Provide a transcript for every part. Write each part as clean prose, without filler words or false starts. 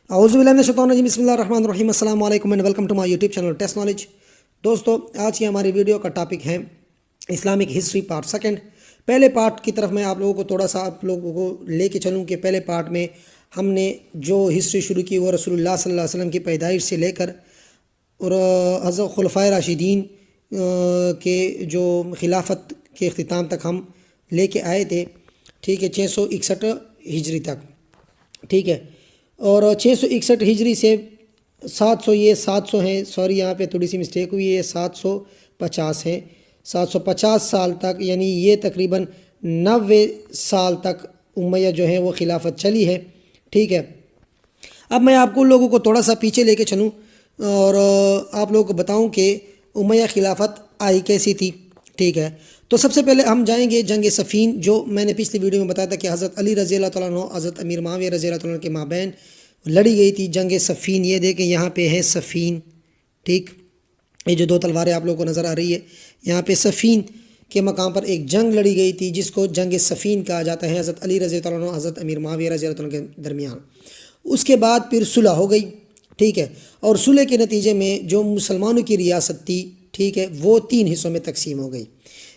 اعوذ باللہ من الشیطان الرجیم، بسم اللہ الرحمن الرحیم، السلام علیکم and welcome to my YouTube channel test knowledge. دوستو، آج کی ہماری ویڈیو کا ٹاپک ہے اسلامک ہسٹری پارٹ سیکنڈ۔ پہلے پارٹ کی طرف میں آپ لوگوں کو تھوڑا سا آپ لوگوں کو لے کے چلوں کہ پہلے پارٹ میں ہم نے جو ہسٹری شروع کی وہ رسول اللہ صلی اللہ علیہ وسلم کی پیدائش سے لے کر اور حضرت خلفائے راشدین کے جو خلافت کے اختتام تک ہم لے کے آئے تھے، ٹھیک ہے، 661 ہجری تک، ٹھیک ہے۔ اور 661 ہجری سے 700 ہیں، سوری یہاں پہ تھوڑی سی مسٹیک ہوئی ہے، 750 ہیں، 750 سال تک، یعنی یہ تقریباً 90 سال تک امیہ جو ہیں وہ خلافت چلی ہے، ٹھیک ہے۔ اب میں آپ کو لوگوں کو تھوڑا سا پیچھے لے کے چلوں اور آپ لوگوں کو بتاؤں کہ امیہ خلافت آئی کیسی تھی، ٹھیک ہے۔ تو سب سے پہلے ہم جائیں گے جنگ صفین، جو میں نے پچھلی ویڈیو میں بتایا تھا کہ حضرت علی رضی اللہ تعالیٰ عنہ حضرت امیر معاویہ رضی اللہ تعالیٰ عنہ کے مابین لڑی گئی تھی جنگ صفین۔ یہ دیکھیں یہاں پہ ہے صفین، ٹھیک، یہ جو دو تلواریں آپ لوگوں کو نظر آ رہی ہے، یہاں پہ صفین کے مقام پر ایک جنگ لڑی گئی تھی جس کو جنگ صفین کہا جاتا ہے، حضرت علی رضی اللہ عنہ حضرت امیر معاویہ رضی اللہ عنہ کے درمیان۔ اس کے بعد پھر صلح ہو گئی، ٹھیک ہے، اور صلح کے نتیجے میں جو مسلمانوں کی ریاست تھی، ٹھیک ہے، وہ 3 حصوں میں تقسیم ہو گئی۔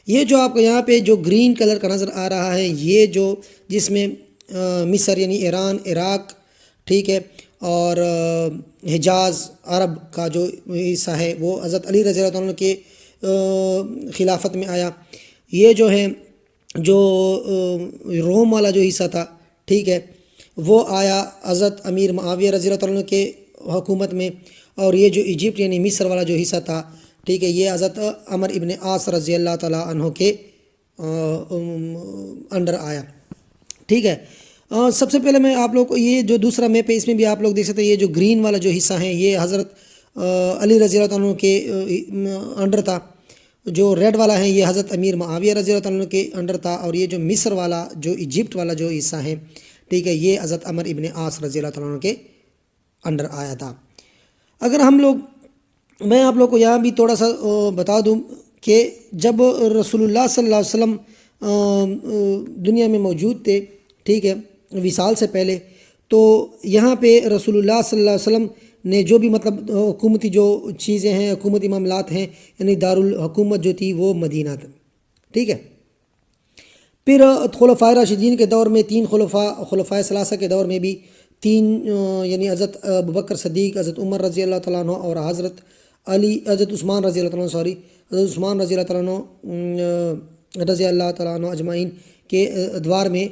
یہ جو آپ کو یہاں پہ جو گرین کلر کا نظر آ رہا ہے، یہ جو جس میں مصر یعنی ایران، عراق، ٹھیک ہے، اور حجاز عرب کا جو حصہ ہے وہ حضرت علی رضی اللہ عنہ کے خلافت میں آیا۔ یہ جو ہے جو روم والا جو حصہ تھا، ٹھیک ہے، وہ آیا حضرت امیر معاویہ رضی اللہ عنہ کے حکومت میں، اور یہ جو ایجپٹ یعنی مصر والا جو حصہ تھا، ٹھیک ہے، یہ حضرت عمر ابن عاص رضی اللہ تعالیٰ عنہ کے انڈر آیا، ٹھیک ہے۔ سب سے پہلے میں آپ لوگ کو یہ جو دوسرا میپ ہے اس میں بھی آپ لوگ دیکھ سکتے ہیں، یہ جو گرین والا جو حصہ ہے یہ حضرت علی رضی اللہ عنہ کے انڈر تھا، جو ریڈ والا ہے یہ حضرت امیر معاویہ رضی اللہ عنہ کے انڈر تھا، اور یہ جو مصر والا جو ایجپٹ والا جو حصہ ہے، ٹھیک ہے، یہ حضرت عمر ابن عاص رضی اللہ عنہ کے انڈر آیا تھا۔ اگر ہم لوگ میں آپ لوگ کو یہاں بھی تھوڑا سا بتا دوں کہ جب رسول اللہ صلی اللہ علیہ وسلم دنیا میں موجود تھے، ٹھیک ہے، وصال سے پہلے، تو یہاں پہ رسول اللہ صلی اللہ علیہ وسلم نے جو بھی مطلب حکومتی جو چیزیں ہیں، حکومتی معاملات ہیں، یعنی دارالحکومت جو تھی وہ مدینہ تھا، ٹھیک ہے۔ پھر خلفائے راشدین کے دور میں 3 خلفائے ثلاثہ کے دور میں بھی 3 یعنی حضرت ابوبکر صدیق، حضرت عمر رضی اللہ تعالیٰ عنہ اور حضرت عثمان رضی اللہ تعالیٰ عنہ حضرت عثمان رضی اللہ تعالیٰ عنہ رضی اللہ تعالیٰ عنہ اجمعین کے ادوار میں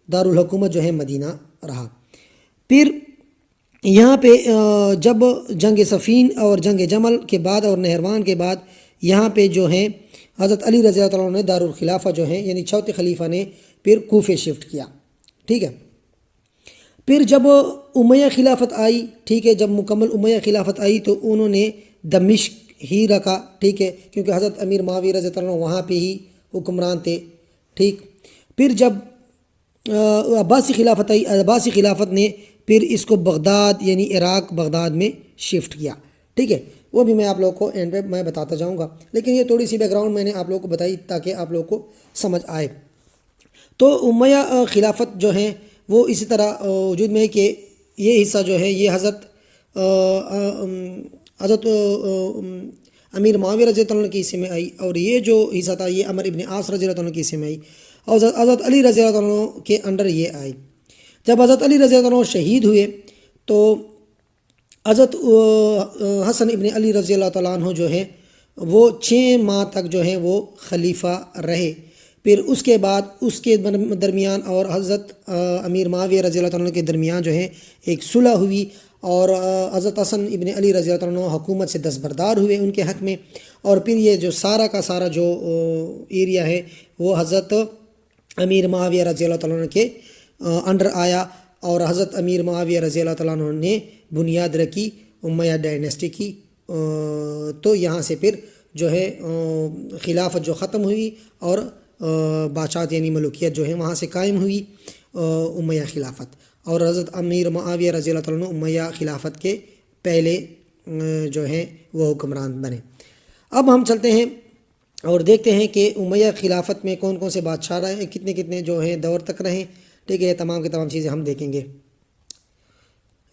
دارالحکومت جو ہے مدینہ رہا۔ پھر یہاں پہ جب جنگ صفین اور جنگ جمل کے بعد اور نہروان کے بعد یہاں پہ جو ہیں حضرت علی رضی اللہ عنہ نے دارالخلافہ جو ہیں یعنی چوتھے خلیفہ نے پھر کوفے شفٹ کیا، ٹھیک ہے۔ پھر جب امیہ خلافت آئی، ٹھیک ہے، جب مکمل امیہ خلافت آئی تو انہوں نے دمشق ہی رکھا، ٹھیک ہے، کیونکہ حضرت امیر معاویہ رضی اللہ عنہ وہاں پہ ہی حکمران تھے، ٹھیک۔ پھر جب عباسی خلافت آئی، عباسی خلافت نے پھر اس کو بغداد یعنی عراق بغداد میں شفٹ کیا، ٹھیک ہے، وہ بھی میں آپ لوگوں کو اینڈ پہ میں بتاتا جاؤں گا، لیکن یہ تھوڑی سی بیک گراؤنڈ میں نے آپ لوگوں کو بتائی تاکہ آپ لوگوں کو سمجھ آئے۔ تو امیہ خلافت جو ہیں وہ اسی طرح وجود میں ہے کہ یہ حصہ جو ہے یہ حضرت امیر معاویہ رضی اللہ عنہ کے حصے میں آئی، اور یہ جو حصہ تھا یہ عمر ابن عاص رضی اللہ عنہ کے حصے میں آئی، اور حضرت علی رضی اللہ عنہ کے انڈر یہ آئی۔ جب حضرت علی رضی اللہ عنہ شہید ہوئے تو حضرت حسن ابن علی رضی اللہ تعالیٰ عنہ جو ہے وہ 6 ماہ تک جو ہیں وہ خلیفہ رہے۔ پھر اس کے بعد اس کے درمیان اور حضرت امیر معاویہ رضی اللہ عنہ کے درمیان جو ہے ایک صلح ہوئی، اور حضرت حسن ابن علی رضی اللہ عنہ حکومت سے دستبردار ہوئے ان کے حق میں، اور پھر یہ جو سارا کا سارا جو ایریا ہے وہ حضرت امیر معاویہ رضی اللہ عنہ کے انڈر آیا، اور حضرت امیر معاویہ رضی اللہ تعالیٰ عنہ نے بنیاد رکھی امیہ ڈائنیسٹی کی۔ تو یہاں سے پھر جو ہے خلافت جو ختم ہوئی اور بادشاہت یعنی ملوکیت جو ہے وہاں سے قائم ہوئی امیہ خلافت، اور حضرت امیر معاویہ رضی اللہ تعالیٰ عنہ امیہ خلافت کے پہلے جو ہیں وہ حکمران بنے۔ اب ہم چلتے ہیں اور دیکھتے ہیں کہ امیہ خلافت میں کون کون سے بادشاہ رہے، کتنے جو ہیں دور تک رہے، ٹھیک ہے، یہ تمام کی تمام چیزیں ہم دیکھیں گے۔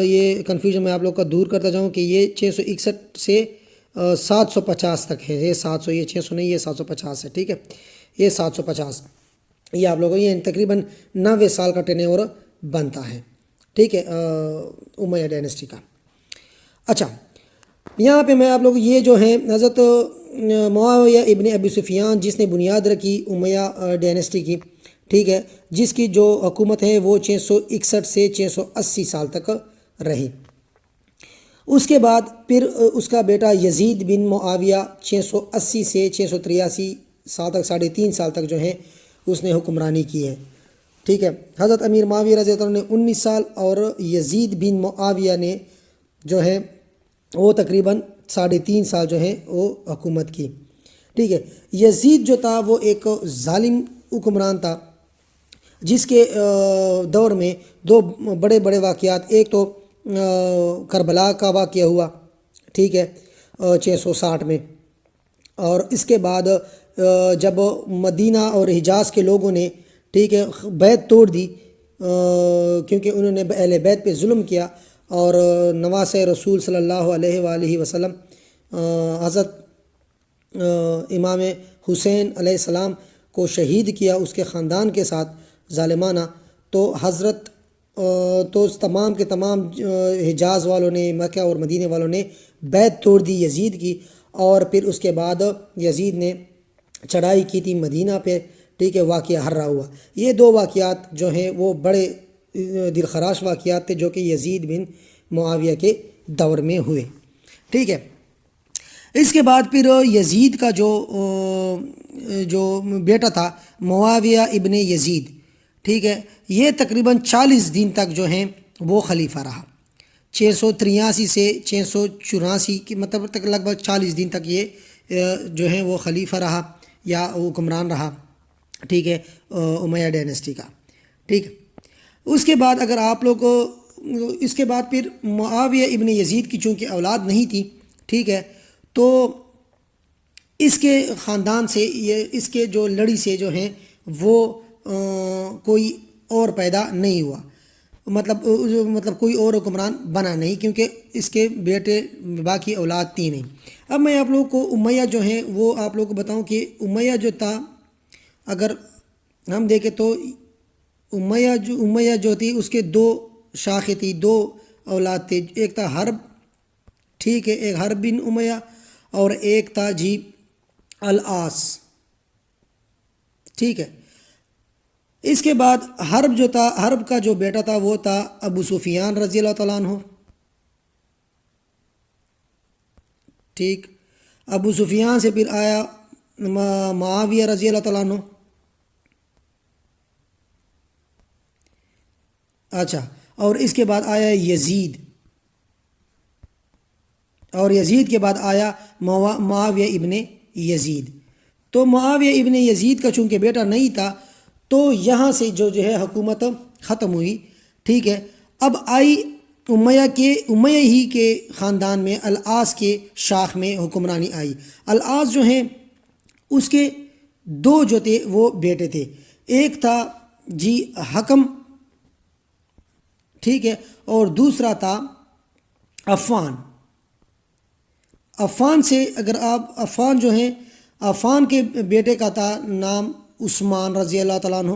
یہ کنفیوژن میں آپ لوگ کا دور کرتا جاؤں کہ یہ 661 سے 750 تک ہے، یہ 700، یہ 600 نہیں، یہ 750 ہے، ٹھیک ہے، یہ 750، یہ آپ لوگوں یہ تقریباً 90 سال کا ٹین اوور بنتا ہے، ٹھیک ہے، امیہ ڈائنیسٹی کا۔ اچھا، یہاں پہ میں آپ لوگ یہ جو ہیں حضرت معاویہ ابن ابی سفیان جس نے بنیاد رکھی امیہ ڈائنیسٹی کی، ٹھیک ہے، جس کی جو حکومت ہے وہ 661 سے 680 سال تک رہی۔ اس کے بعد پھر اس کا بیٹا یزید بن معاویہ 680 سے 683 سال تک، 3.5 سال تک جو ہیں اس نے حکمرانی کی ہے، ٹھیک ہے۔ حضرت امیر معاویہ رضی اللہ عنہ نے 19 سال اور یزید بن معاویہ نے جو ہے وہ تقریباً 3.5 سال جو ہیں وہ حکومت کی، ٹھیک ہے۔ یزید جو تھا وہ ایک ظالم حکمران تھا، جس کے دور میں دو بڑے بڑے واقعات، ایک تو کربلا کا واقعہ ہوا، ٹھیک ہے، 660 میں، اور اس کے بعد جب مدینہ اور حجاز کے لوگوں نے، ٹھیک ہے، بیعت توڑ دی کیونکہ انہوں نے اہل بیت پہ ظلم کیا، اور نواسۂ رسول صلی اللہ علیہ وآلہ وسلم حضرت امام حسین علیہ السلام کو شہید کیا اس کے خاندان کے ساتھ ظالمانہ، تو حضرت تو تمام کے تمام حجاز والوں نے، مکہ اور مدینہ والوں نے بیعت توڑ دی یزید کی، اور پھر اس کے بعد یزید نے چڑھائی کی تھی مدینہ پہ، ٹھیک ہے، واقعہ ہررا ہوا۔ یہ دو واقعات جو ہیں وہ بڑے دلخراش واقعات تھے جو کہ یزید بن معاویہ کے دور میں ہوئے، ٹھیک ہے۔ اس کے بعد پھر یزید کا جو بیٹا تھا معاویہ ابن یزید، ٹھیک ہے، یہ تقریباً 40 دن تک جو ہیں وہ خلیفہ رہا، 683 سے 684 کی مطلب تک، لگ بھگ 40 دن تک یہ جو ہیں وہ خلیفہ رہا یا حکمران رہا، ٹھیک ہے، امیہ ڈائنیسٹی کا، ٹھیک ہے۔ اس کے بعد اگر آپ لوگ اس کے بعد پھر معاویہ ابن یزید کی چونکہ اولاد نہیں تھی، ٹھیک ہے، تو اس کے خاندان سے، یہ اس کے جو لڑی سے جو ہیں وہ کوئی اور پیدا نہیں ہوا، مطلب کوئی اور حکمران بنا نہیں، کیونکہ اس کے بیٹے باقی اولاد تھی نہیں۔ اب میں آپ لوگوں کو امیہ جو ہیں وہ آپ لوگوں کو بتاؤں کہ امیہ جو تھا، اگر ہم دیکھیں تو امیہ جو تھی اس کے 2 شاخیں تھی، 2 اولاد تھے، ایک تھا حرب، ٹھیک ہے، ایک حرب بن امیہ، اور ایک تھا جی العاص، ٹھیک ہے۔ اس کے بعد حرب جو تھا، حرب کا جو بیٹا تھا وہ تھا ابو سفیان رضی اللہ تعالیٰ عنہ، ٹھیک۔ ابو سفیان سے پھر آیا معاویہ رضی اللہ تعالیٰ عنہ، اچھا، اور اس کے بعد آیا یزید، اور یزید کے بعد آیا معاویہ ابن یزید۔ تو معاویہ ابن یزید کا چونکہ بیٹا نہیں تھا تو یہاں سے جو ہے حکومت ختم ہوئی، ٹھیک ہے۔ اب آئی امیہ ہی کے خاندان میں العاص کے شاخ میں حکمرانی آئی۔ العاص جو ہیں اس کے 2 جو تھے وہ بیٹے تھے، ایک تھا جی حکم، ٹھیک ہے، اور دوسرا تھا عفان۔ عفان سے اگر آپ عفان جو ہیں، عفان کے بیٹے کا تھا نام عثمان رضی اللہ تعالیٰ عنہ،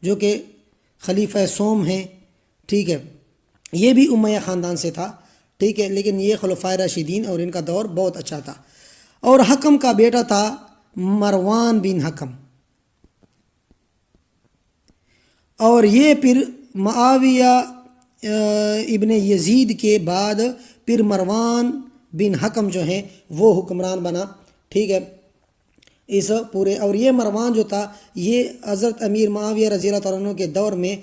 جو کہ خلیفہ سوم ہیں، ٹھیک ہے، یہ بھی امیہ خاندان سے تھا، ٹھیک ہے، لیکن یہ خلفائے راشدین اور ان کا دور بہت اچھا تھا۔ اور حکم کا بیٹا تھا مروان بن حکم، اور یہ پھر معاویہ ابن یزید کے بعد پھر مروان بن حکم جو ہیں وہ حکمران بنا، ٹھیک ہے، اس پورے۔ اور یہ مروان جو تھا یہ حضرت امیر معاویہ رضی اللہ تعالیٰ عنہ کے دور میں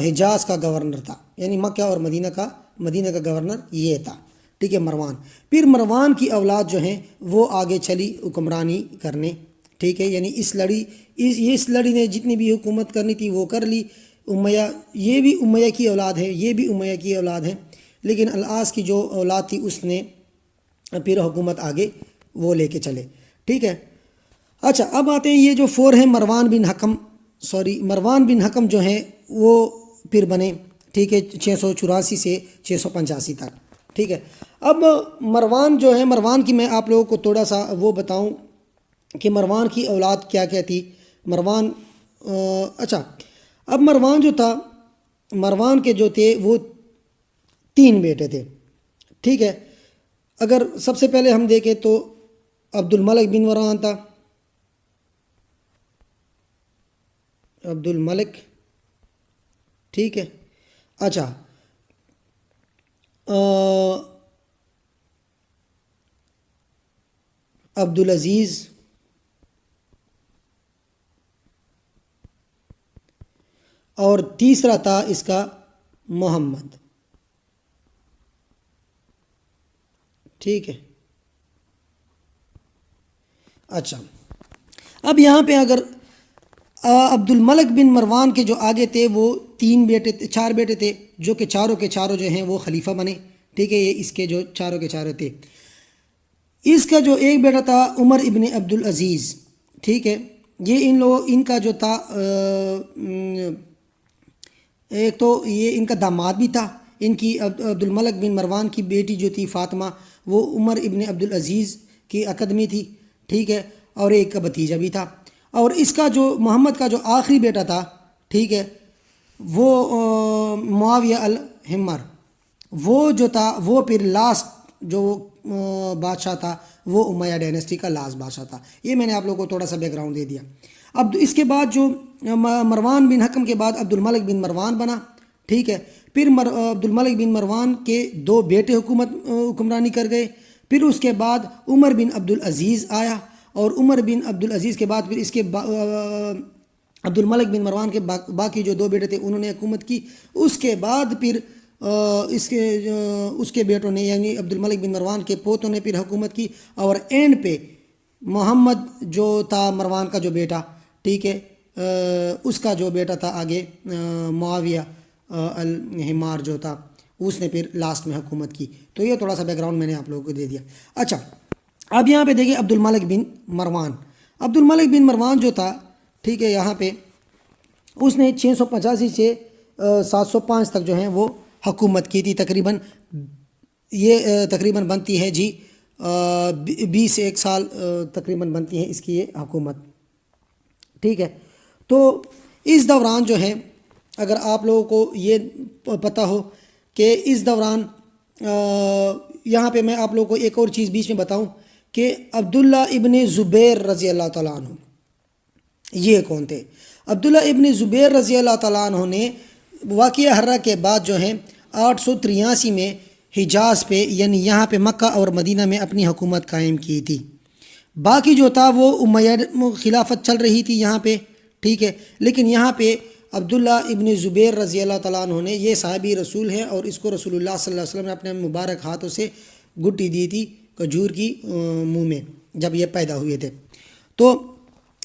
حجاز کا گورنر تھا، یعنی مکہ اور مدینہ کا گورنر یہ تھا، ٹھیک ہے، مروان۔ پھر مروان کی اولاد جو ہیں وہ آگے چلی حکمرانی کرنے، ٹھیک ہے، یعنی اس لڑی نے جتنی بھی حکومت کرنی تھی وہ کر لی۔ امیہ، یہ بھی امیہ کی اولاد ہے، یہ بھی امیہ کی اولاد ہے، لیکن العاص کی جو اولاد تھی اس نے پھر حکومت آگے وہ لے کے چلے، ٹھیک ہے۔ اچھا، اب آتے ہیں یہ جو 4 ہیں مروان بن حکم جو ہیں وہ پھر بنے، ٹھیک ہے، 684 سے 685 تک، ٹھیک ہے۔ اب مروان جو ہے، مروان کی میں آپ لوگوں کو تھوڑا سا وہ بتاؤں کہ مروان کی اولاد کیا کیا تھی۔ مروان اچھا، اب مروان جو تھا، مروان کے جو تھے وہ 3 بیٹے تھے، ٹھیک ہے۔ اگر سب سے پہلے ہم دیکھیں تو عبد الملک بن مروان تھا، عبد الملک، ٹھیک ہے۔ اچھا، عبد العزیز، اور تیسرا تھا اس کا محمد، ٹھیک ہے۔ اچھا، اب یہاں پہ اگر عبد الملک بن مروان کے جو آگے تھے وہ 3 بیٹے، 4 بیٹے تھے، جو کہ چاروں کے چاروں جو ہیں وہ خلیفہ بنے، ٹھیک ہے۔ یہ اس کے جو چاروں کے چاروں تھے۔ اس کا جو ایک بیٹا تھا عمر ابن عبد العزیز، ٹھیک ہے۔ یہ ان کا جو تھا ایک تو یہ ان کا داماد بھی تھا، ان کی عبد الملک بن مروان کی بیٹی جو تھی فاطمہ، وہ عمر ابن عبد العزیز کی عقد میں تھی، ٹھیک ہے، اور ایک کا بھتیجا بھی تھا۔ اور اس کا جو محمد کا جو آخری بیٹا تھا، ٹھیک ہے، وہ معاویہ الحمر، وہ جو تھا وہ پھر لاسٹ جو بادشاہ تھا وہ امیہ ڈائنیسٹی کا لاسٹ بادشاہ تھا۔ یہ میں نے آپ لوگوں کو تھوڑا سا بیک گراؤنڈ دے دیا۔ اب اس کے بعد جو مروان بن حکم کے بعد عبد الملک بن مروان بنا، ٹھیک ہے۔ پھر عبد الملک بن مروان کے 2 بیٹے حکمرانی کر گئے۔ پھر اس کے بعد عمر بن عبد العزیز آیا، اور عمر بن عبد العزیز کے بعد پھر اس کے عبد الملک بن مروان کے باقی جو 2 بیٹے تھے انہوں نے حکومت کی۔ اس کے بعد پھر اس کے بیٹوں نے، یعنی عبد الملک بن مروان کے پوتوں نے پھر حکومت کی، اور اینڈ پہ محمد جو تھا مروان کا جو بیٹا، ٹھیک ہے، اس کا جو بیٹا تھا آگے معاویہ الحمار جو تھا، اس نے پھر لاسٹ میں حکومت کی۔ تو یہ تھوڑا سا بیک گراؤنڈ میں نے آپ لوگوں کو دے دیا۔ اچھا، اب یہاں پہ دیکھیں عبد الملک بن مروان، عبد الملک بن مروان جو تھا، ٹھیک ہے، یہاں پہ اس نے 685 سے 705 تک جو ہیں وہ حکومت کی تھی۔ تقریباً بنتی ہے جی 20 سے 1 سال تقریباً بنتی ہے اس کی یہ حکومت، ٹھیک ہے۔ تو اس دوران جو ہے، اگر آپ لوگوں کو یہ پتہ ہو کہ اس دوران یہاں پہ میں آپ لوگوں کو ایک اور چیز بیچ میں بتاؤں کہ عبداللہ ابن زبیر رضی اللہ تعالیٰ عنہ یہ کون تھے۔ عبداللہ ابن زبیر رضی اللہ تعالیٰ عنہ نے واقعہ حرہ کے بعد جو ہے 883 میں حجاز پہ، یعنی یہاں پہ مکہ اور مدینہ میں اپنی حکومت قائم کی تھی۔ باقی جو تھا وہ امیہ خلافت چل رہی تھی یہاں پہ، ٹھیک ہے، لیکن یہاں پہ عبداللہ ابن زبیر رضی اللہ تعالیٰ عنہ نے، یہ صحابی رسول ہیں اور اس کو رسول اللہ صلی اللہ علیہ وسلم نے اپنے مبارک ہاتھوں سے گٹی دی تھی کھجور کی منہ میں جب یہ پیدا ہوئے تھے۔ تو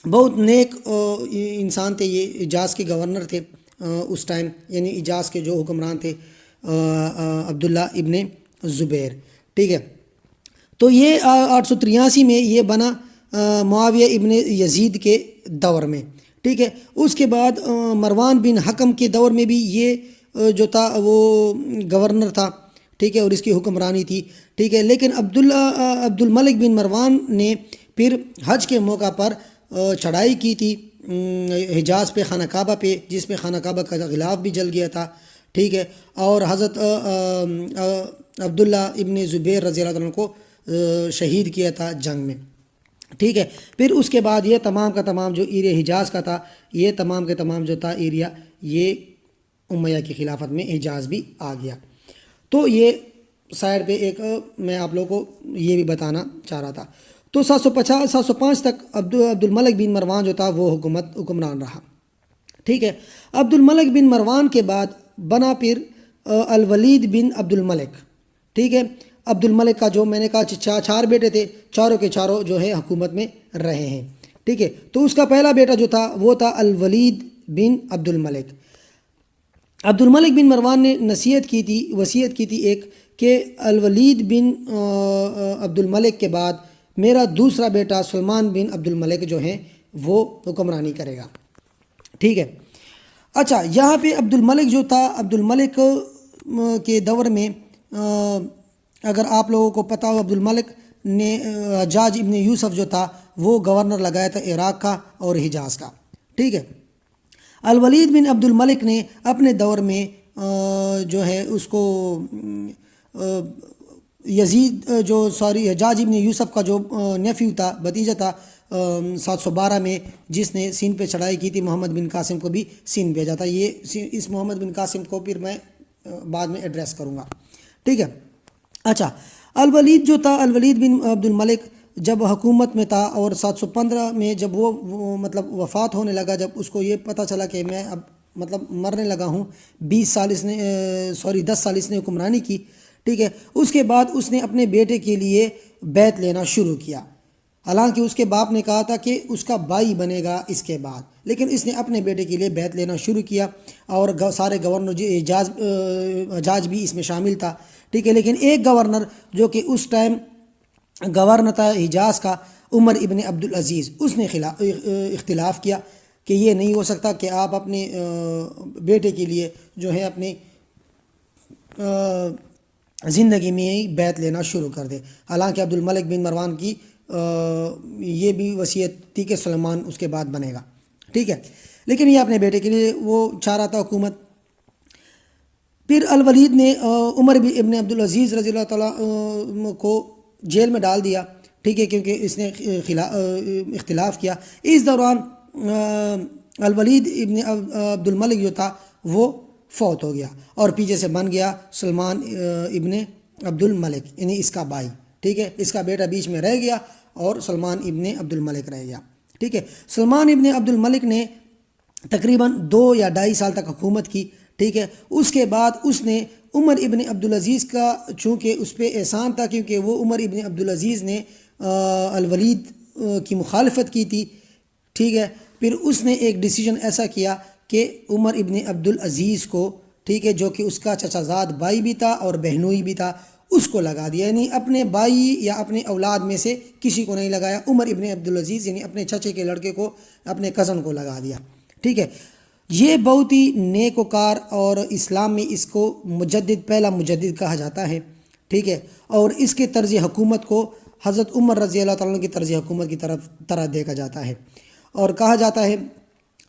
بہت نیک انسان تھے، یہ حجاز کے گورنر تھے اس ٹائم، یعنی حجاز کے جو حکمران تھے عبداللہ ابن زبیر، ٹھیک ہے۔ تو یہ 883 میں یہ بنا معاویہ ابن یزید کے دور میں، ٹھیک ہے۔ اس کے بعد مروان بن حکم کے دور میں بھی یہ جو تھا وہ گورنر تھا، ٹھیک ہے، اور اس کی حکمرانی تھی، ٹھیک ہے۔ لیکن عبد الملک بن مروان نے پھر حج کے موقع پر چڑھائی کی تھی حجاز پہ، خانہ کعبہ پہ، جس میں خانہ کعبہ کا غلاف بھی جل گیا تھا، ٹھیک ہے، اور حضرت عبداللہ ابن زبیر رضی اللہ عنہ کو شہید کیا تھا جنگ میں، ٹھیک ہے۔ پھر اس کے بعد یہ تمام کا تمام جو ایریا حجاز کا تھا، یہ تمام کے تمام جو تھا ایریا، یہ امیہ کی خلافت میں حجاز بھی آ گیا۔ تو یہ سائڈ پہ ایک میں آپ لوگوں کو یہ بھی بتانا چاہ رہا تھا۔ تو 705 تک عبد الملک بن مروان جو تھا وہ حکمران رہا، ٹھیک ہے۔ عبد الملک بن مروان کے بعد بنا پھر الولید بن عبد الملک، ٹھیک ہے۔ عبد الملک کا جو میں نے کہا 4 بیٹے تھے، چاروں کے چاروں جو ہے حکومت میں رہے ہیں، ٹھیک ہے۔ تو اس کا پہلا بیٹا جو تھا وہ تھا الولید بن عبد الملک۔ عبد الملک بن مروان نے وصیت کی تھی ایک کہ الولید بن عبد الملک کے بعد میرا دوسرا بیٹا سلمان بن عبد الملک جو ہیں وہ حکمرانی کرے گا، ٹھیک ہے۔ اچھا یہاں پہ عبد الملک جو تھا، عبد الملک کے دور میں اگر آپ لوگوں کو پتہ ہو، عبد الملک نے حجاج ابن یوسف جو تھا وہ گورنر لگایا تھا عراق کا اور حجاز کا، ٹھیک ہے۔ الولید بن عبد الملک نے اپنے دور میں جو ہے اس کو یزید حجاج ابن یوسف کا جو نیفیو تھا، بھتیجا تھا 712 میں، جس نے سندھ پہ چڑھائی کی تھی، محمد بن قاسم کو بھی سندھ بھیجا تھا۔ اس محمد بن قاسم کو پھر میں بعد میں ایڈریس کروں گا، ٹھیک ہے۔ اچھا الولید جو تھا، الولید بن عبد الملک جب حکومت میں تھا اور 715 میں جب وہ مطلب وفات ہونے لگا، جب اس کو یہ پتہ چلا کہ میں اب مطلب مرنے لگا ہوں، 10 سال اس نے حکمرانی کی، ٹھیک ہے۔ اس کے بعد اس نے اپنے بیٹے کے لیے بیعت لینا شروع کیا، حالانکہ اس کے باپ نے کہا تھا کہ اس کا بھائی بنے گا اس کے بعد، لیکن اس نے اپنے بیٹے کے لیے بیعت لینا شروع کیا، اور سارے گورنر حجاج بھی اس میں شامل تھا، ٹھیک ہے۔ لیکن ایک گورنر جو کہ اس ٹائم گورنر تھا حجاز کا، عمر ابن عبدالعزیز، اس نے اختلاف کیا کہ یہ نہیں ہو سکتا کہ آپ اپنے بیٹے کے لیے جو ہے اپنی زندگی میں ہی بیعت لینا شروع کر دے، حالانکہ عبد الملک بن مروان کی یہ بھی وصیت تھی کہ سلیمان اس کے بعد بنے گا، ٹھیک ہے۔ لیکن یہ اپنے بیٹے کے لیے وہ چاہ رہا تھا حکومت۔ پھر الولید نے عمر ابن عبدالعزیز رضی اللہ تعالیٰ کو جیل میں ڈال دیا، ٹھیک ہے، کیونکہ اس نے اختلاف کیا۔ اس دوران الولید ابن عبد الملک جو تھا وہ فوت ہو گیا، اور پیچھے سے بن گیا سلمان ابن عبد الملک، یعنی اس کا بھائی، ٹھیک ہے۔ اس کا بیٹا بیچ میں رہ گیا اور سلمان ابن عبد الملک رہ گیا، ٹھیک ہے۔ سلمان ابن عبد الملک نے تقریباً 2 یا 2.5 سال تک حکومت کی، ٹھیک ہے۔ اس کے بعد اس نے عمر ابن عبدالعزیز کا، چونکہ اس پہ احسان تھا کیونکہ وہ عمر ابن عبدالعزیز نے الولید کی مخالفت کی تھی، ٹھیک ہے۔ پھر اس نے ایک ڈیسیجن ایسا کیا کہ عمر ابن عبدالعزیز کو، ٹھیک ہے، جو کہ اس کا چچا زاد بھائی بھی تھا اور بہنوئی بھی تھا، اس کو لگا دیا، یعنی اپنے بھائی یا اپنے اولاد میں سے کسی کو نہیں لگایا، عمر ابن عبدالعزیز یعنی اپنے چچے کے لڑکے کو، اپنے کزن کو لگا دیا، ٹھیک ہے۔ یہ بہت ہی نیک وکار، اور اسلام میں اس کو پہلا مجدد کہا جاتا ہے، ٹھیک ہے۔ اور اس کے طرز حکومت کو حضرت عمر رضی اللہ تعالیٰ کی طرز حکومت کی طرح دیکھا جاتا ہے، اور کہا جاتا ہے،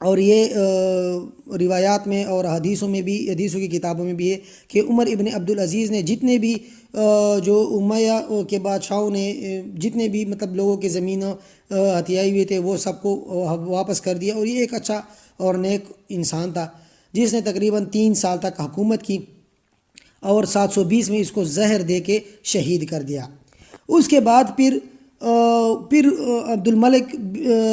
اور یہ روایات میں اور حدیثوں کی کتابوں میں بھی ہے کہ عمر ابن عبدالعزیز نے جتنے بھی جو امیہ کے بادشاہوں نے جتنے بھی مطلب لوگوں کے زمینوں ہتھیائی ہوئے تھے وہ سب کو واپس کر دیا، اور یہ ایک اچھا اور نیک انسان تھا جس نے تقریباً 3 سال تک حکومت کی، اور 720 میں اس کو زہر دے کے شہید کر دیا۔ اس کے بعد پھر عبد الملک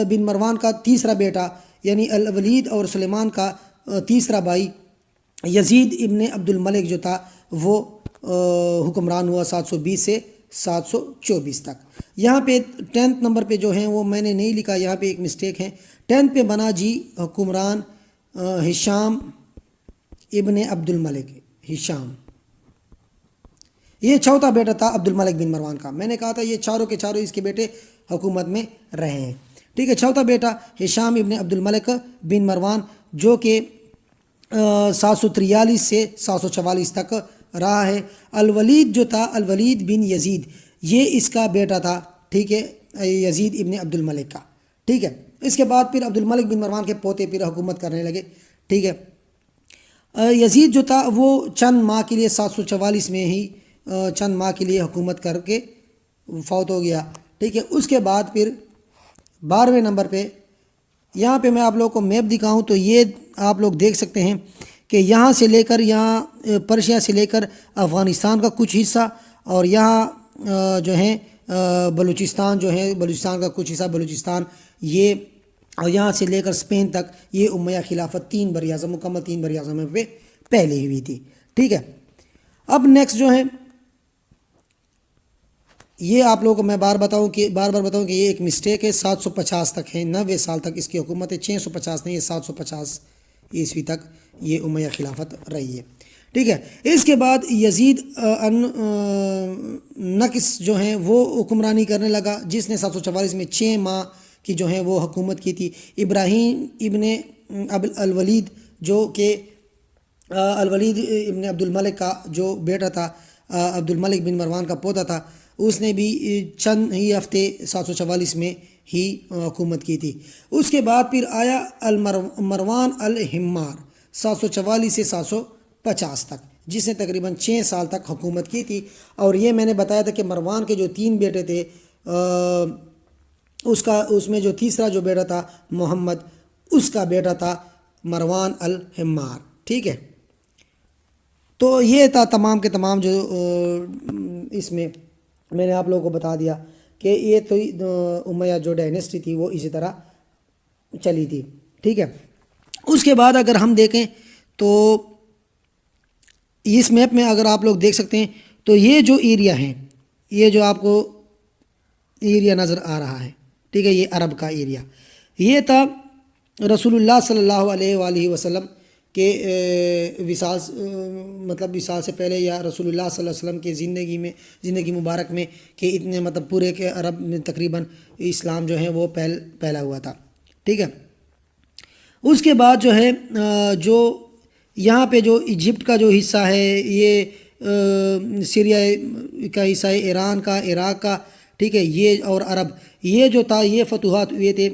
بن مروان کا تیسرا بیٹا یعنی الولید اور سلیمان کا تیسرا بھائی یزید ابن عبد الملک جو تھا وہ حکمران ہوا 720 سے 724 تک۔ یہاں پہ 10 نمبر پہ جو ہیں وہ میں نے نہیں لکھا، یہاں پہ ایک مسٹیک ہے، 10 پہ بنا جی حکمران ہشام ابن عبد الملک، ہشام، یہ چوتھا بیٹا تھا عبد الملک بن مروان کا۔ میں نے کہا تھا یہ چاروں کے چاروں اس کے بیٹے حکومت میں رہے ہیں، ٹھیک ہے۔ چوتھا بیٹا ہشام ابن عبد الملک بن مروان جو کہ 743 سے 744 تک رہا ہے۔ الولید جو تھا، الولید بن یزید، یہ اس کا بیٹا تھا، ٹھیک ہے، یزید ابن عبد الملک کا، ٹھیک ہے۔ اس کے بعد پھر عبد الملک بن مروان کے پوتے پھر حکومت کرنے لگے، ٹھیک ہے۔ یزید جو تھا وہ چند ماہ کے لیے 744 میں ہی چند ماہ کے لیے حکومت کر کے فوت ہو گیا، ٹھیک ہے۔ اس کے بعد پھر 12ویں نمبر پہ یہاں پہ میں آپ لوگوں کو میپ دکھاؤں تو یہ آپ لوگ دیکھ سکتے ہیں کہ یہاں سے لے کر یہاں پرشیا سے لے کر افغانستان کا کچھ حصہ، اور یہاں جو ہیں بلوچستان جو ہے، بلوچستان کا کچھ حصہ بلوچستان، یہ اور یہاں سے لے کر اسپین تک یہ امیہ خلافت 3 براعظم مکمل 3 براعظم پہ پہلے ہوئی تھی، ٹھیک ہے۔ اب نیکسٹ جو ہے یہ آپ لوگوں کو میں بار بار بتاؤں کہ یہ ایک مسٹیک ہے، 750 تک ہے، 90 سال تک اس کی حکومت ہے، 650 نہیں، یہ 750 عیسوی تک یہ امیہ خلافت رہی ہے، ٹھیک ہے۔ اس کے بعد یزید نقص جو ہیں وہ حکمرانی کرنے لگا، جس نے 744 میں 6 ماہ کی جو ہیں وہ حکومت کی تھی۔ ابراہیم ابن الولید جو کہ الولید ابن عبد الملک کا جو بیٹا تھا، عبد الملک بن مروان کا پوتا تھا، اس نے بھی چند ہی ہفتے 744 میں ہی حکومت کی تھی۔ اس کے بعد پھر آیا مروان الحمار 744 سے 750 تک، جس نے تقریباً 6 سال تک حکومت کی تھی۔ اور یہ میں نے بتایا تھا کہ مروان کے جو 3 بیٹے تھے، اس میں جو تیسرا جو بیٹا تھا محمد، اس کا بیٹا تھا مروان الحمار، ٹھیک ہے۔ تو یہ تھا تمام کے تمام جو اس میں نے آپ لوگوں کو بتا دیا کہ یہ تو امیہ جو ڈائنیسٹی تھی وہ اسی طرح چلی تھی، ٹھیک ہے۔ اس کے بعد اگر ہم دیکھیں تو اس میپ میں اگر آپ لوگ دیکھ سکتے ہیں تو یہ جو ایریا ہیں، یہ جو آپ کو ایریا نظر آ رہا ہے، ٹھیک ہے، یہ عرب کا ایریا، یہ تھا رسول اللہ صلی اللہ علیہ وآلہ وسلم کہ وصال سے پہلے، یا رسول اللہ صلی اللہ علیہ وسلم کے زندگی مبارک میں، کہ اتنے پورے کے عرب میں تقریباً اسلام جو ہے وہ پھیلا ہوا تھا، ٹھیک ہے۔ اس کے بعد جو ہے جو یہاں پہ جو ایجپٹ کا جو حصہ ہے، یہ سیریا کا حصہ ہے، ایران کا، عراق کا، ٹھیک ہے، یہ اور عرب، یہ جو تھا یہ فتوحات ہوئے تھے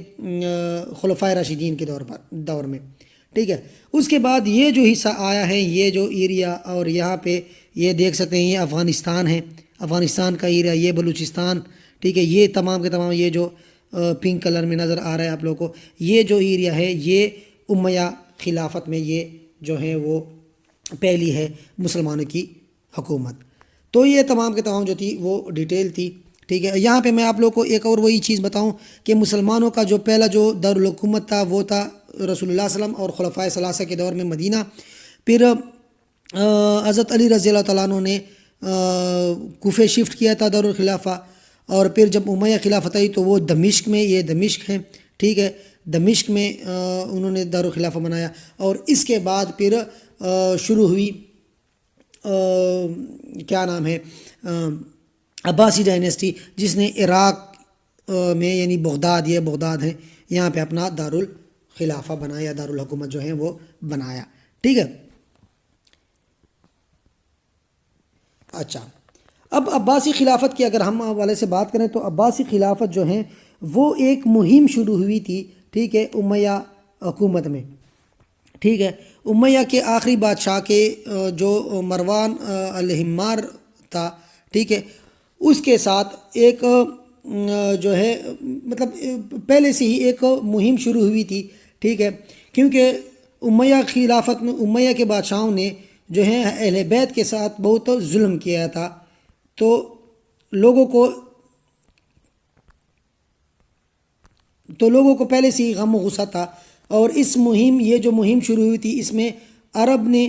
خلفائے راشدین کے دور میں، ٹھیک ہے۔ اس کے بعد یہ جو حصہ آیا ہے، یہ جو ایریا، اور یہاں پہ یہ دیکھ سکتے ہیں یہ افغانستان ہے، افغانستان کا ایریا، یہ بلوچستان، ٹھیک ہے، یہ تمام کے تمام یہ جو پنک کلر میں نظر آ رہا ہے آپ لوگوں کو، یہ جو ایریا ہے یہ امیہ خلافت میں یہ جو ہے وہ پہلی ہے مسلمانوں کی حکومت۔ تو یہ تمام کے تمام جو تھی وہ ڈیٹیل تھی، ٹھیک ہے۔ یہاں پہ میں آپ لوگوں کو ایک اور وہی چیز بتاؤں کہ مسلمانوں کا جو پہلا جو دارالحکومت تھا وہ تھا رسول اللہ صلی اللہ علیہ وسلم اور خلفائے ثلاثہ کے دور میں مدینہ۔ پھر حضرت علی رضی اللہ تعالیٰ عنہ نے کوفے شفٹ کیا تھا دارالخلافہ، اور پھر جب امیہ خلافت آئی تو وہ دمشق میں، یہ دمشق ہے، ٹھیک ہے، دمشق میں انہوں نے دارالخلافہ بنایا۔ اور اس کے بعد پھر شروع ہوئی کیا نام ہے عباسی ڈائنیسٹی، جس نے عراق میں یعنی بغداد، یہ بغداد ہے، یہاں پہ اپنا دارالخلافہ بنایا، دارالحکومت جو ہے وہ بنایا، ٹھیک ہے۔ اچھا، اب عباسی خلافت کی اگر ہم حوالے سے بات کریں تو عباسی خلافت جو ہیں وہ ایک مہم شروع ہوئی تھی، ٹھیک ہے، امیہ حکومت میں، ٹھیک ہے۔ امیہ کے آخری بادشاہ کے جو مروان الحمار تھا، ٹھیک ہے، اس کے ساتھ ایک جو ہے پہلے سے ہی ایک مہم شروع ہوئی تھی، ٹھیک ہے، کیونکہ امیہ خلافت میں امیہ کے بادشاہوں نے جو ہے اہل بیت کے ساتھ بہت ظلم کیا تھا، تو لوگوں کو پہلے سے ہی غم و غصہ تھا، اور یہ جو مہم شروع ہوئی تھی، اس میں عرب نے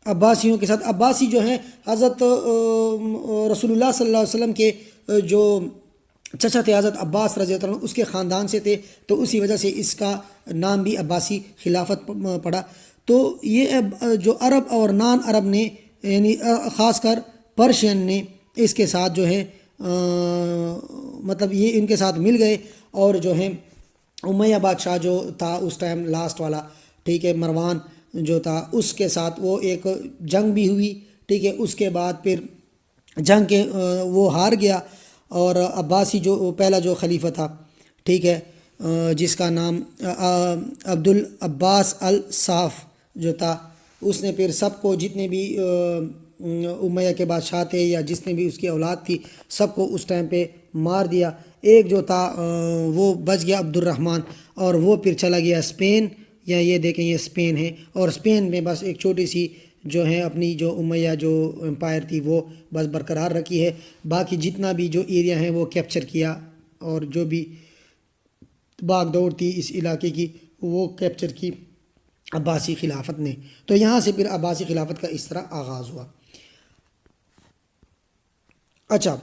عباسیوں کے ساتھ، عباسی جو ہیں حضرت رسول اللہ صلی اللہ علیہ وسلم کے جو چچا تھے حضرت عباس رضی اللہ عنہ، اس کے خاندان سے تھے، تو اسی وجہ سے اس کا نام بھی عباسی خلافت پڑا۔ تو یہ جو عرب اور نان عرب نے، یعنی خاص کر پرشین نے اس کے ساتھ جو ہے یہ ان کے ساتھ مل گئے، اور جو ہے امیہ بادشاہ جو تھا اس ٹائم لاسٹ والا، ٹھیک ہے، مروان جو تھا، اس کے ساتھ وہ ایک جنگ بھی ہوئی، ٹھیک ہے۔ اس کے بعد پھر جنگ کے وہ ہار گیا، اور عباسی جو پہلا جو خلیفہ تھا، ٹھیک ہے، جس کا نام عبد العباس الصاف جو تھا، اس نے پھر سب کو، جتنے بھی امیہ کے بادشاہ تھے یا جس نے بھی اس کی اولاد تھی، سب کو اس ٹائم پہ مار دیا۔ ایک جو تھا وہ بچ گیا، عبد الرحمن، اور وہ پھر چلا گیا اسپین، یا یہ دیکھیں یہ اسپین ہے، اور اسپین میں بس ایک چھوٹی سی جو ہے اپنی جو امیہ جو امپائر تھی وہ بس برقرار رکھی ہے، باقی جتنا بھی جو ایریا ہیں وہ کیپچر کیا، اور جو بھی باغ دوڑ تھی اس علاقے کی وہ کیپچر کی عباسی خلافت نے۔ تو یہاں سے پھر عباسی خلافت کا اس طرح آغاز ہوا۔ اچھا،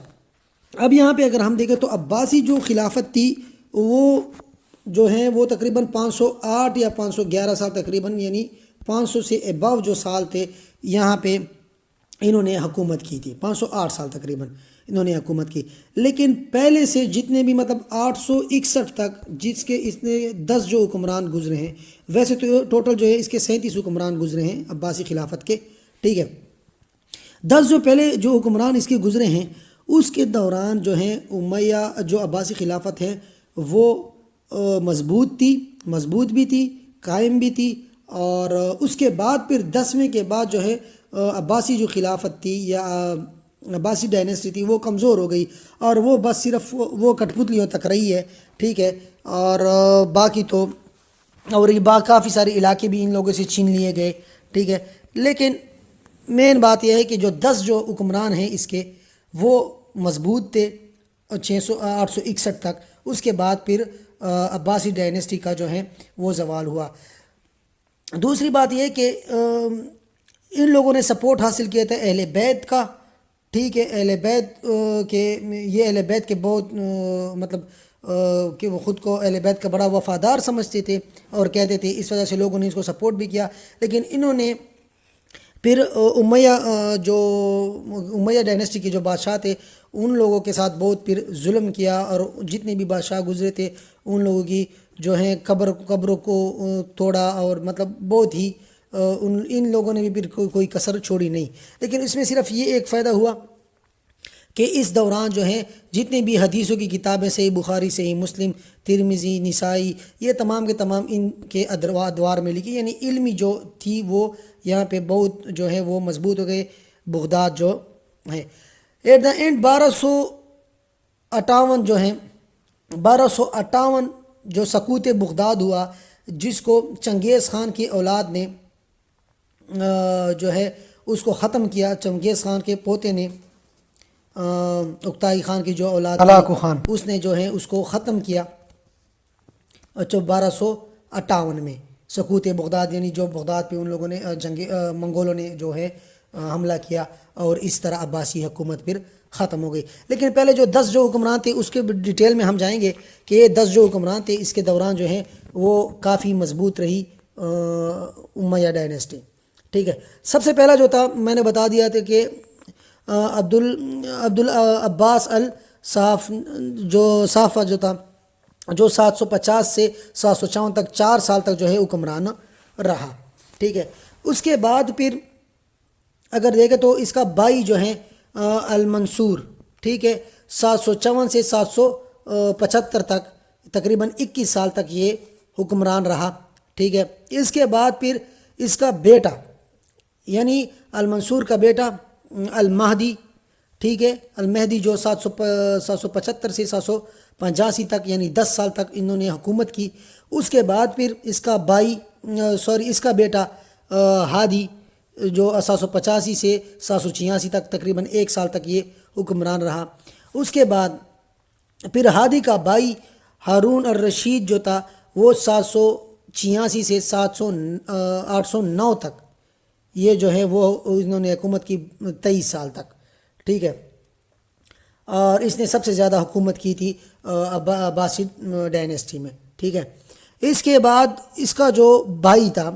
اب یہاں پہ اگر ہم دیکھیں تو عباسی جو خلافت تھی وہ جو ہیں وہ تقریباً 508 یا 511 سال تقریباً، یعنی 500 سے ابو جو سال تھے، یہاں پہ انہوں نے حکومت کی تھی، 508 سال تقریباً انہوں نے حکومت کی. لیکن پہلے سے جتنے بھی مطلب 861 تک جس کے اس نے 10 جو حکمران گزرے ہیں، ویسے تو ٹوٹل جو ہے اس کے 37 حکمران گزرے ہیں عباسی خلافت کے. ٹھیک ہے، 10 جو پہلے جو حکمران اس کے گزرے ہیں اس کے دوران جو ہیں امیہ جو عباسی خلافت ہے وہ مضبوط بھی تھی، قائم بھی تھی. اور اس کے بعد پھر 10ویں کے بعد جو ہے عباسی جو خلافت تھی یا عباسی ڈائنیسٹی تھی وہ کمزور ہو گئی، اور وہ بس صرف وہ کٹ پتلیوں تک رہی ہے. ٹھیک ہے، اور باقی تو اور یہ کافی سارے علاقے بھی ان لوگوں سے چھین لیے گئے. ٹھیک ہے، لیکن مین بات یہ ہے کہ جو 10 جو حکمران ہیں اس کے وہ مضبوط تھے 861 تک. اس کے بعد پھر عباسی ڈائنیسٹی کا جو ہے وہ زوال ہوا. دوسری بات یہ کہ ان لوگوں نے سپورٹ حاصل کیا تھا اہل بیت کا. ٹھیک ہے، اہل بیت کے یہ اہل بیت کے بہت مطلب کہ وہ خود کو اہل بیت کا بڑا وفادار سمجھتے تھے اور کہتے تھے، اس وجہ سے لوگوں نے اس کو سپورٹ بھی کیا. لیکن انہوں نے پھر امیہ ڈائنیسٹی کے جو بادشاہ تھے ان لوگوں کے ساتھ بہت پھر ظلم کیا، اور جتنے بھی بادشاہ گزرے تھے ان لوگوں کی جو ہیں قبروں کو توڑا، اور مطلب بہت ہی ان لوگوں نے بھی پھر کوئی کسر چھوڑی نہیں. لیکن اس میں صرف یہ ایک فائدہ ہوا کہ اس دوران جو ہیں جتنی بھی حدیثوں کی کتابیں، صحیح بخاری، صحیح مسلم، ترمذی، نسائی، یہ تمام کے تمام ان کے ادوار میں لکھی، یعنی علمی جو تھی وہ یہاں پہ بہت جو ہے وہ مضبوط ہو گئے. بغداد جو ہے ایٹ دا اینڈ 1258 جو ہیں 1258 جو سقوط بغداد ہوا، جس کو چنگیز خان کی اولاد نے جو ہے اس کو ختم کیا. چنگیز خان کے پوتے نے اکتائی خان کی جو اولاد ہلاکو خان، اس نے جو ہے اس کو ختم کیا 1258 میں سقوط بغداد، یعنی جو بغداد پہ ان لوگوں نے منگولوں نے جو ہے حملہ کیا، اور اس طرح عباسی حکومت پھر ختم ہو گئی. لیکن پہلے جو 10 جو حکمران تھے اس کے ڈیٹیل میں ہم جائیں گے کہ یہ 10 جو حکمران تھے اس کے دوران جو ہیں وہ کافی مضبوط رہی امیہ ڈائنیسٹی. ٹھیک ہے، سب سے پہلا جو تھا میں نے بتا دیا تھا کہ عبد العباس الصاف جو صافہ جو تھا، جو 750 سے 754 تک 4 سال تک جو ہے حکمران رہا. ٹھیک ہے، اس کے بعد پھر اگر دیکھیں تو اس کا بھائی جو ہیں المنصور، ٹھیک ہے، 754 سے 775 تک تقریباً 21 سال تک یہ حکمران رہا. ٹھیک ہے، اس کے بعد پھر اس کا بیٹا یعنی المنصور کا بیٹا المہدی، ٹھیک ہے، المہدی جو 775 سے 785 تک یعنی 10 سال تک انہوں نے حکومت کی. اس کے بعد پھر اس کا اس کا بیٹا ہادی جو 785 سے 786 تک تقریباً 1 سال تک یہ حکمران رہا. اس کے بعد پھر ہادی کا بھائی ہارون الرشید جو تھا وہ 786 سے 809 تک یہ جو ہے وہ انہوں نے حکومت کی 23 سال تک. ٹھیک ہے، اور اس نے سب سے زیادہ حکومت کی تھی عباسی ڈائنیسٹی میں. ٹھیک ہے، اس کے بعد اس کا جو بھائی تھا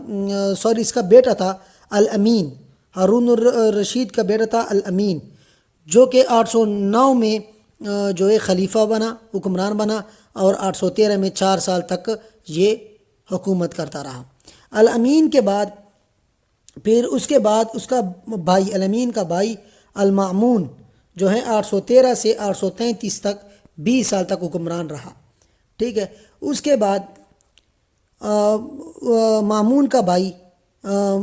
اس کا بیٹا تھا الامین، ہارون الرشید کا بیٹا تھا الامین، جو کہ 809 میں جو ہے خلیفہ بنا، حکمران بنا، اور 813 میں 4 سال تک یہ حکومت کرتا رہا. الامین کے بعد پھر اس کے بعد اس کا بھائی الامین کا بھائی المامون جو ہے 813 سے 833 تک 20 سال تک حکمران رہا. ٹھیک ہے، اس کے بعد مامون کا بھائی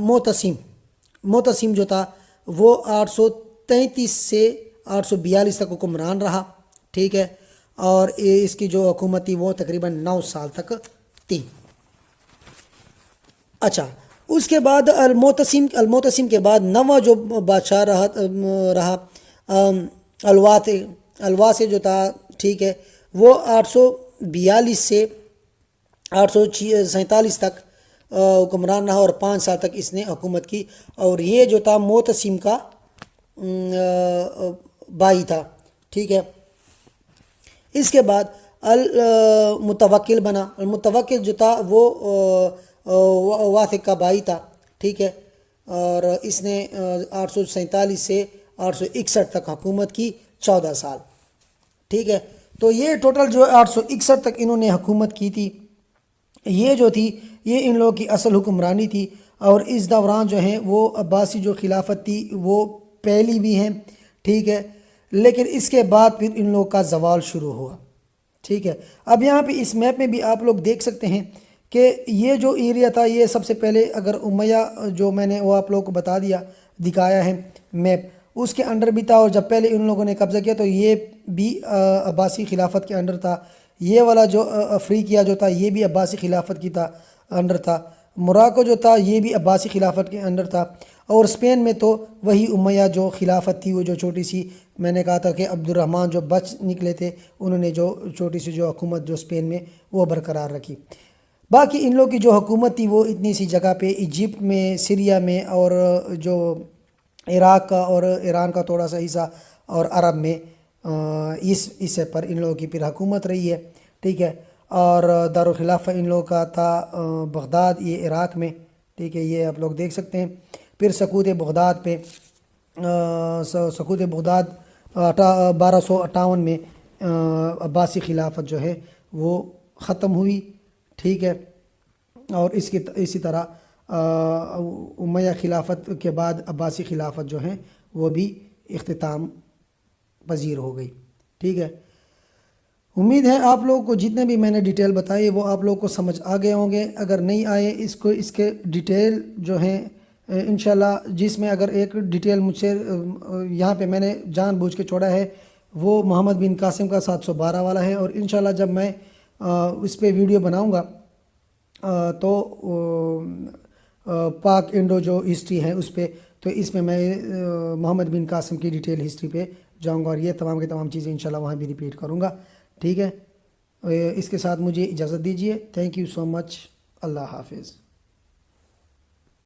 معتصم جو تھا وہ 833 سے 842 تک حکمران رہا. ٹھیک ہے، اور اس کی جو حکومت تھی وہ تقریباً 9 سال تک تھی. اچھا، اس کے بعد المعتصم کے بعد نواں جو بادشاہ رہا الواث جو تھا، ٹھیک ہے، وہ 842 سے 847 تک حکمران رہا، اور 5 سال تک اس نے حکومت کی، اور یہ جو تھا معتصم کا بھائی تھا. ٹھیک ہے، اس کے بعد المتوکل بنا. المتوکل جو تھا وہ واثق کا بھائی تھا. ٹھیک ہے، اور اس نے 847 سے 861 تک حکومت کی، 14 سال، ٹھیک ہے۔ تو یہ ٹوٹل جو 861 تک انہوں نے حکومت کی تھی، یہ جو تھی یہ ان لوگوں کی اصل حکمرانی تھی، اور اس دوران جو ہیں وہ عباسی جو خلافت تھی وہ پہلی بھی ہیں، ٹھیک ہے، لیکن اس کے بعد پھر ان لوگوں کا زوال شروع ہوا، ٹھیک ہے۔ اب یہاں پہ اس میپ میں بھی آپ لوگ دیکھ سکتے ہیں کہ یہ جو ایریا تھا یہ سب سے پہلے، اگر امیہ جو میں نے وہ آپ لوگوں کو بتا دیا، دکھایا ہے میپ، اس کے انڈر بھی تھا، اور جب پہلے ان لوگوں نے قبضہ کیا تو یہ بھی عباسی خلافت کے انڈر تھا۔ یہ والا جو افریقیہ جو تھا یہ بھی عباسی خلافت کی انڈر تھا۔ موراکو جو تھا یہ بھی عباسی خلافت کے انڈر تھا، اور اسپین میں تو وہی امیہ جو خلافت تھی، وہ جو چھوٹی سی، میں نے کہا تھا کہ عبد الرحمن جو بچ نکلے تھے انہوں نے جو چھوٹی سی جو حکومت جو اسپین میں وہ برقرار رکھی۔ باقی ان لوگوں کی جو حکومت تھی وہ اتنی سی جگہ پہ، ایجپٹ میں، سیریا میں، اور جو عراق کا اور ایران کا تھوڑا سا حصہ، اور عرب میں، اس حصے پر ان لوگوں کی پھر حکومت رہی ہے، ٹھیک ہے۔ اور دارالخلافہ ان لوگوں کا تھا بغداد، یہ عراق میں، ٹھیک ہے، یہ آپ لوگ دیکھ سکتے ہیں۔ پھر سقوط بغداد پہ، سقوط بغداد 1258 میں عباسی خلافت جو ہے وہ ختم ہوئی، ٹھیک ہے۔ اور اسی طرح امیہ خلافت کے بعد عباسی خلافت جو ہے وہ بھی اختتام پذیر ہو گئی، ٹھیک ہے۔ امید ہے آپ لوگوں کو جتنے بھی میں نے ڈیٹیل بتائی وہ آپ لوگوں کو سمجھ آ گئے ہوں گے۔ اگر نہیں آئے اس کے ڈیٹیل جو ہیں انشاءاللہ، جس میں اگر ایک ڈیٹیل مجھ سے یہاں پہ میں نے جان بوجھ کے چھوڑا ہے، وہ محمد بن قاسم کا 712 والا ہے، اور انشاءاللہ جب میں اس پہ ویڈیو بناؤں گا تو پاک انڈو جو ہسٹری ہے اس پہ، تو اس میں محمد بن قاسم کی ڈیٹیل ہسٹری پہ جاؤں گا، اور یہ تمام کی تمام چیزیں انشاءاللہ وہاں بھی ریپیٹ کروں گا، ٹھیک ہے۔ اس کے ساتھ مجھے اجازت دیجیے۔ تھینک یو سو مچ، اللہ حافظ۔